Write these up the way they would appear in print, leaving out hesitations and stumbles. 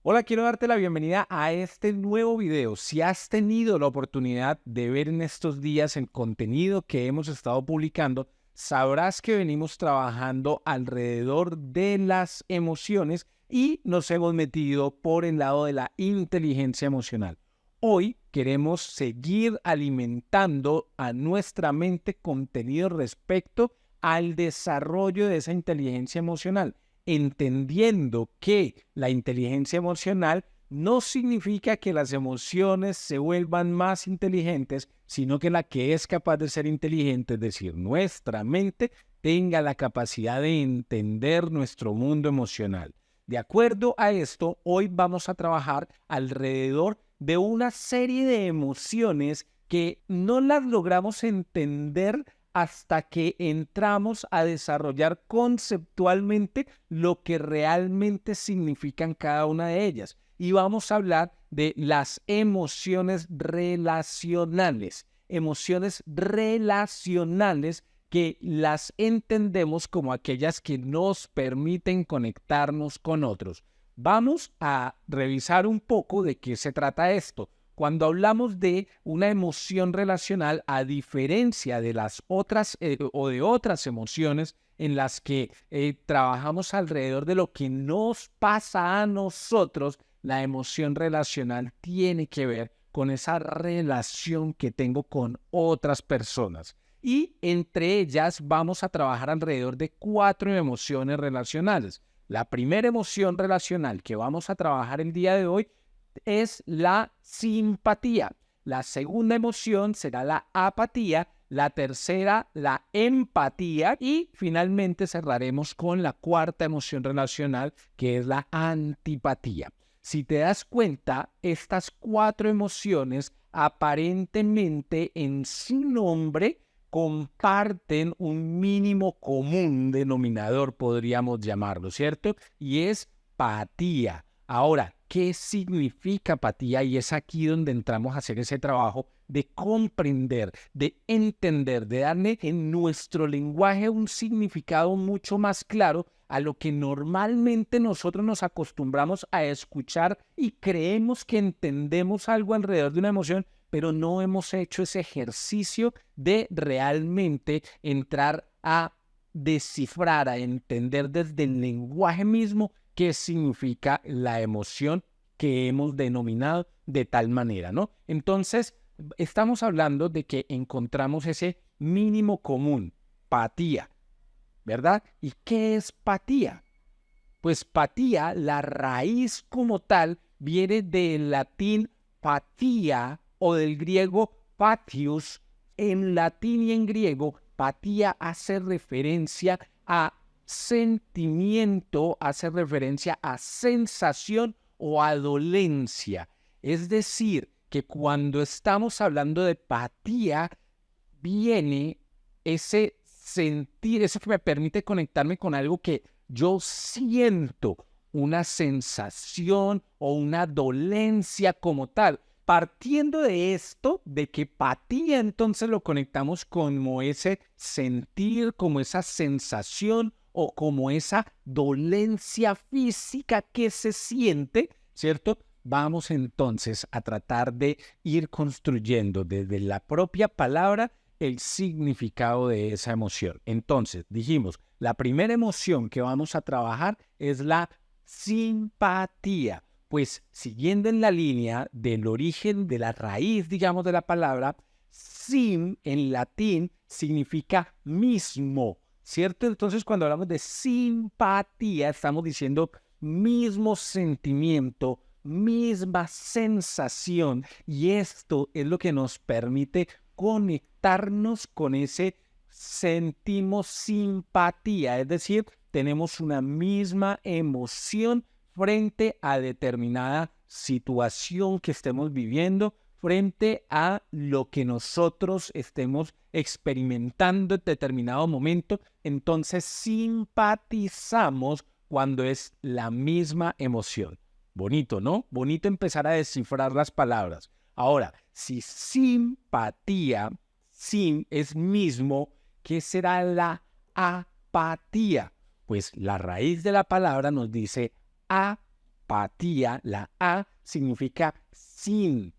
Hola, quiero darte la bienvenida a este nuevo video. Si has tenido la oportunidad de ver en estos días el contenido que hemos estado publicando, sabrás que venimos trabajando alrededor de las emociones y nos hemos metido por el lado de la inteligencia emocional. Hoy queremos seguir alimentando a nuestra mente contenido respecto al desarrollo de esa inteligencia emocional, entendiendo que la inteligencia emocional no significa que las emociones se vuelvan más inteligentes, sino que la que es capaz de ser inteligente, es decir, nuestra mente, tenga la capacidad de entender nuestro mundo emocional. De acuerdo a esto, hoy vamos a trabajar alrededor de una serie de emociones que no las logramos entender hasta que entramos a desarrollar conceptualmente lo que realmente significan cada una de ellas. Y vamos a hablar de las emociones relacionales. Emociones relacionales que las entendemos como aquellas que nos permiten conectarnos con otros. Vamos a revisar un poco de qué se trata esto. Cuando hablamos de una emoción relacional, a diferencia de las otras o de otras emociones en las que trabajamos alrededor de lo que nos pasa a nosotros, la emoción relacional tiene que ver con esa relación que tengo con otras personas. Y entre ellas vamos a trabajar alrededor de 4 emociones relacionales. La primera emoción relacional que vamos a trabajar el día de hoy es la simpatía. La segunda emoción será la apatía, la tercera la empatía y finalmente cerraremos con la cuarta emoción relacional, que es la antipatía. Si te das cuenta, estas 4 emociones aparentemente en su nombre comparten un mínimo común denominador, podríamos llamarlo, ¿cierto? Y es apatía. Ahora, ¿qué significa apatía? Y es aquí donde entramos a hacer ese trabajo de comprender, de entender, de darle en nuestro lenguaje un significado mucho más claro a lo que normalmente nosotros nos acostumbramos a escuchar y creemos que entendemos algo alrededor de una emoción, pero no hemos hecho ese ejercicio de realmente entrar a descifrar, a entender desde el lenguaje mismo qué significa la emoción que hemos denominado de tal manera, ¿no? Entonces, estamos hablando de que encontramos ese mínimo común, patía, ¿verdad? ¿Y qué es patía? Pues patía, la raíz como tal, viene del latín patía o del griego patius. En latín y en griego, patía hace referencia a sentimiento, hace referencia a sensación o a dolencia. Es decir, que cuando estamos hablando de patía, viene ese sentir, eso que me permite conectarme con algo que yo siento, una sensación o una dolencia como tal. Partiendo de esto, de que patía, entonces lo conectamos como ese sentir, como esa sensación o como esa dolencia física que se siente, ¿cierto? Vamos entonces a tratar de ir construyendo desde la propia palabra el significado de esa emoción. Entonces, dijimos, la primera emoción que vamos a trabajar es la simpatía. Pues siguiendo en la línea del origen de la raíz, digamos, de la palabra, sim en latín significa mismo, ¿cierto? Entonces, cuando hablamos de simpatía, estamos diciendo mismo sentimiento, misma sensación, y esto es lo que nos permite conectarnos con ese sentimos simpatía, es decir, tenemos una misma emoción frente a determinada situación que estemos viviendo, frente a lo que nosotros estemos experimentando en determinado momento. Entonces simpatizamos cuando es la misma emoción. Bonito, ¿no? Bonito empezar a descifrar las palabras. Ahora, si simpatía, sim es mismo, ¿qué será la apatía? Pues la raíz de la palabra nos dice apatía, la A significa sin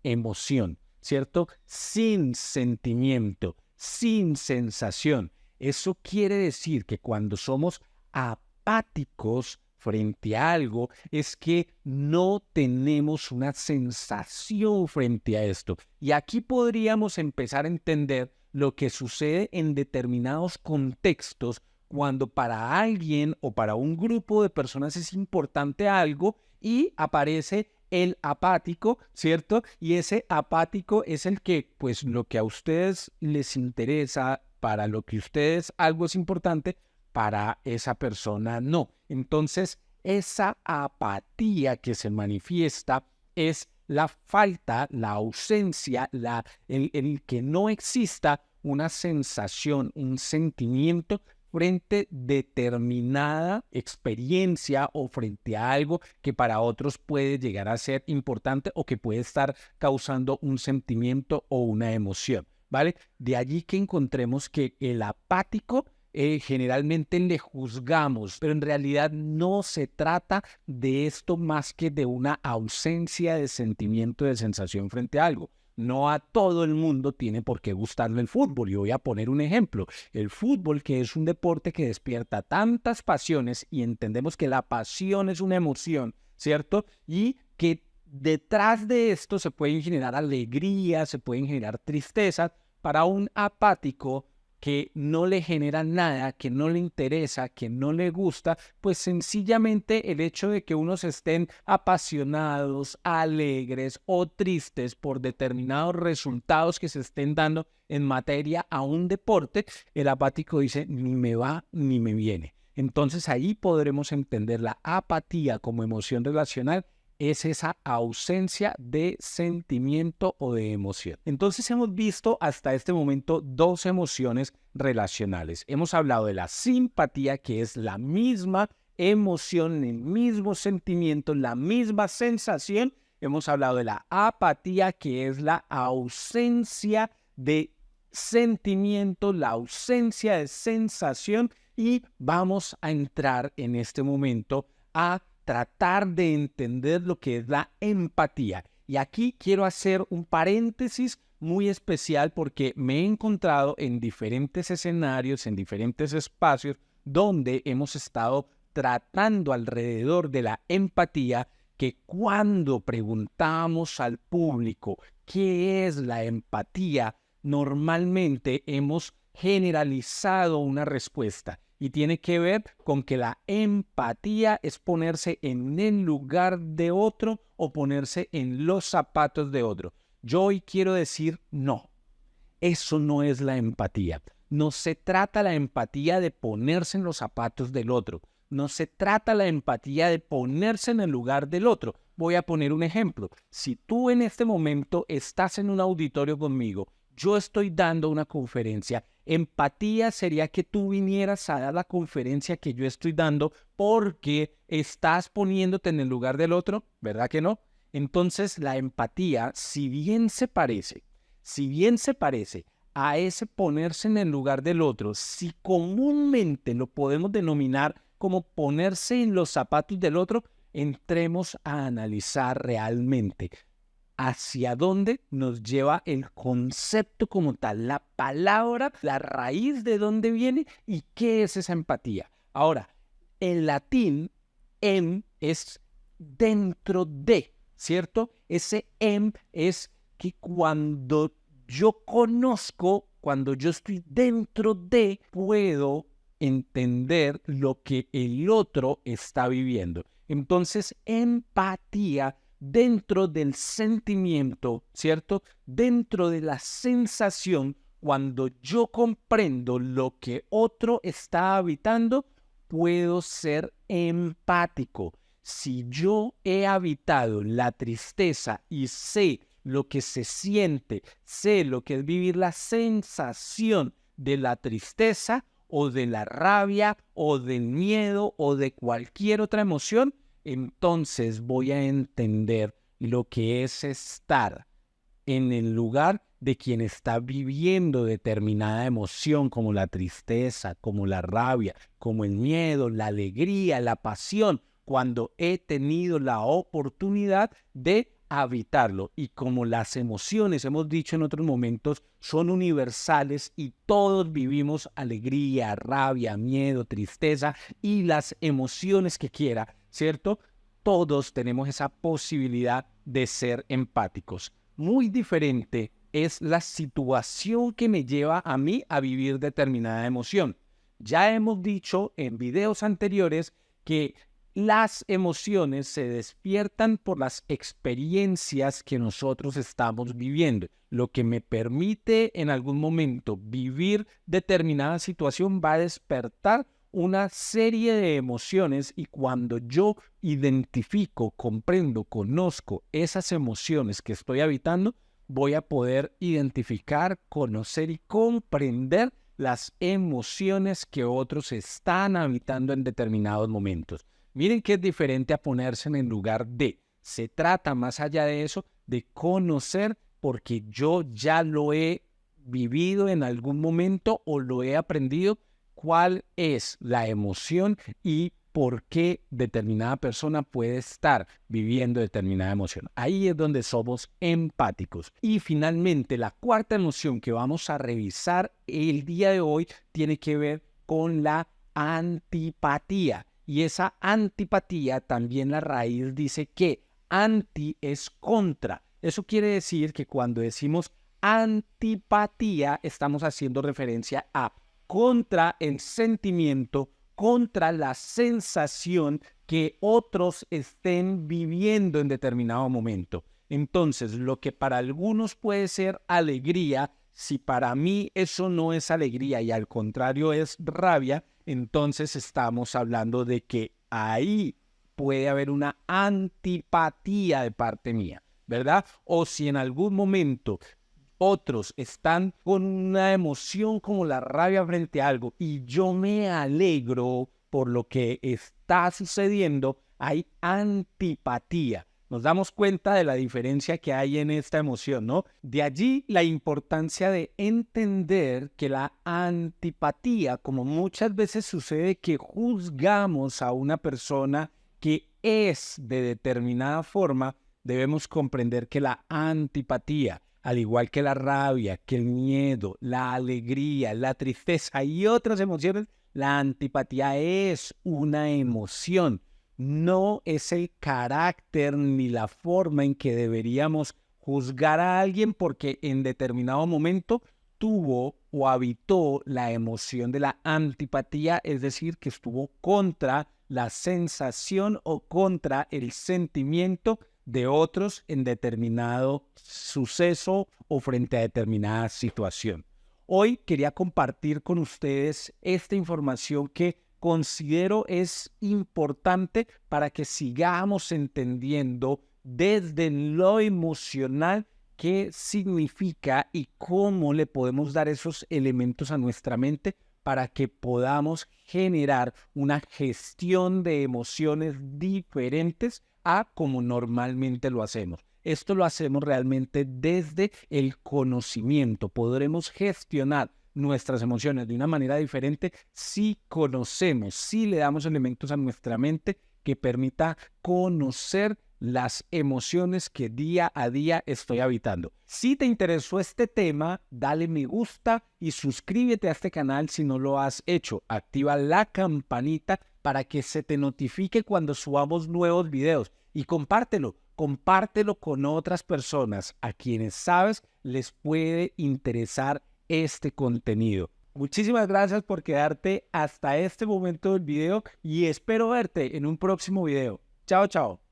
emoción, ¿cierto? Sin sentimiento, sin sensación. Eso quiere decir que cuando somos apáticos frente a algo, es que no tenemos una sensación frente a esto. Y aquí podríamos empezar a entender lo que sucede en determinados contextos cuando para alguien o para un grupo de personas es importante algo y aparece el apático, ¿cierto? Y ese apático es el que, pues, lo que a ustedes les interesa, para lo que ustedes algo es importante, para esa persona no. Entonces, esa apatía que se manifiesta es la falta, la ausencia, el que no exista una sensación, un sentimiento frente a determinada experiencia o frente a algo que para otros puede llegar a ser importante o que puede estar causando un sentimiento o una emoción, ¿vale? De allí que encontremos que el apático generalmente le juzgamos, pero en realidad no se trata de esto más que de una ausencia de sentimiento, de sensación frente a algo. No a todo el mundo tiene por qué gustarle el fútbol. Y voy a poner un ejemplo. El fútbol, que es un deporte que despierta tantas pasiones y entendemos que la pasión es una emoción, ¿cierto? Y que detrás de esto se pueden generar alegría, se pueden generar tristezas. Para un apático que no le genera nada, que no le interesa, que no le gusta, pues sencillamente el hecho de que unos estén apasionados, alegres o tristes por determinados resultados que se estén dando en materia a un deporte, el apático dice ni me va ni me viene. Entonces ahí podremos entender la apatía como emoción relacional. Es esa ausencia de sentimiento o de emoción. Entonces hemos visto hasta este momento dos emociones relacionales. Hemos hablado de la simpatía, que es la misma emoción, el mismo sentimiento, la misma sensación. Hemos hablado de la apatía, que es la ausencia de sentimiento, la ausencia de sensación. Y vamos a entrar en este momento a tratar de entender lo que es la empatía. Y aquí quiero hacer un paréntesis muy especial porque me he encontrado en diferentes escenarios, en diferentes espacios donde hemos estado tratando alrededor de la empatía, que cuando preguntamos al público qué es la empatía, normalmente hemos generalizado una respuesta. Y tiene que ver con que la empatía es ponerse en el lugar de otro o ponerse en los zapatos de otro. Yo hoy quiero decir no, eso no es la empatía. No se trata la empatía de ponerse en los zapatos del otro. No se trata la empatía de ponerse en el lugar del otro. Voy a poner un ejemplo. Si tú en este momento estás en un auditorio conmigo, yo estoy dando una conferencia. Empatía sería que tú vinieras a dar la conferencia que yo estoy dando porque estás poniéndote en el lugar del otro, ¿verdad que no? Entonces la empatía, si bien se parece a ese ponerse en el lugar del otro, si comúnmente lo podemos denominar como ponerse en los zapatos del otro, entremos a analizar realmente hacia dónde nos lleva el concepto como tal, la palabra, la raíz de dónde viene y qué es esa empatía. Ahora, en latín, es dentro de, ¿cierto? Ese es que cuando yo conozco, cuando yo estoy dentro de, puedo entender lo que el otro está viviendo. Entonces, empatía dentro del sentimiento, ¿cierto? Dentro de la sensación, cuando yo comprendo lo que otro está habitando, puedo ser empático. Si yo he habitado la tristeza y sé lo que se siente, sé lo que es vivir la sensación de la tristeza o de la rabia o del miedo o de cualquier otra emoción, entonces voy a entender lo que es estar en el lugar de quien está viviendo determinada emoción, como la tristeza, como la rabia, como el miedo, la alegría, la pasión, cuando he tenido la oportunidad de habitarlo. Y como las emociones, hemos dicho en otros momentos, son universales y todos vivimos alegría, rabia, miedo, tristeza y las emociones que quiera, ¿cierto? Todos tenemos esa posibilidad de ser empáticos. Muy diferente es la situación que me lleva a mí a vivir determinada emoción. Ya hemos dicho en videos anteriores que las emociones se despiertan por las experiencias que nosotros estamos viviendo. Lo que me permite en algún momento vivir determinada situación va a despertar una serie de emociones, y cuando yo identifico, comprendo, conozco esas emociones que estoy habitando, voy a poder identificar, conocer y comprender las emociones que otros están habitando en determinados momentos. Miren que es diferente a ponerse en el lugar de. Se trata, más allá de eso, de conocer, porque yo ya lo he vivido en algún momento o lo he aprendido, cuál es la emoción y por qué determinada persona puede estar viviendo determinada emoción. Ahí es donde somos empáticos. Y finalmente, la cuarta emoción que vamos a revisar el día de hoy tiene que ver con la antipatía. Y esa antipatía, también la raíz dice que anti es contra. Eso quiere decir que cuando decimos antipatía, estamos haciendo referencia a contra el sentimiento, contra la sensación que otros estén viviendo en determinado momento. Entonces, lo que para algunos puede ser alegría, si para mí eso no es alegría y al contrario es rabia, entonces estamos hablando de que ahí puede haber una antipatía de parte mía, ¿verdad? O si en algún momento otros están con una emoción como la rabia frente a algo y yo me alegro por lo que está sucediendo, hay antipatía. Nos damos cuenta de la diferencia que hay en esta emoción, ¿no? De allí la importancia de entender que la antipatía, como muchas veces sucede que juzgamos a una persona que es de determinada forma, debemos comprender que la antipatía, al igual que la rabia, que el miedo, la alegría, la tristeza y otras emociones, la antipatía es una emoción. No es el carácter ni la forma en que deberíamos juzgar a alguien porque en determinado momento tuvo o habitó la emoción de la antipatía, es decir, que estuvo contra la sensación o contra el sentimiento de otros en determinado suceso o frente a determinada situación. Hoy quería compartir con ustedes esta información que considero es importante para que sigamos entendiendo desde lo emocional qué significa y cómo le podemos dar esos elementos a nuestra mente para que podamos generar una gestión de emociones diferentes a como normalmente lo hacemos. Esto lo hacemos realmente desde el conocimiento. Podremos gestionar nuestras emociones de una manera diferente si conocemos, si le damos elementos a nuestra mente que permita conocer las emociones que día a día estoy habitando. Si te interesó este tema, dale me gusta y suscríbete a este canal si no lo has hecho. Activa la campanita para que se te notifique cuando subamos nuevos videos y compártelo con otras personas a quienes sabes les puede interesar este contenido. Muchísimas gracias por quedarte hasta este momento del video y espero verte en un próximo video. Chao, chao.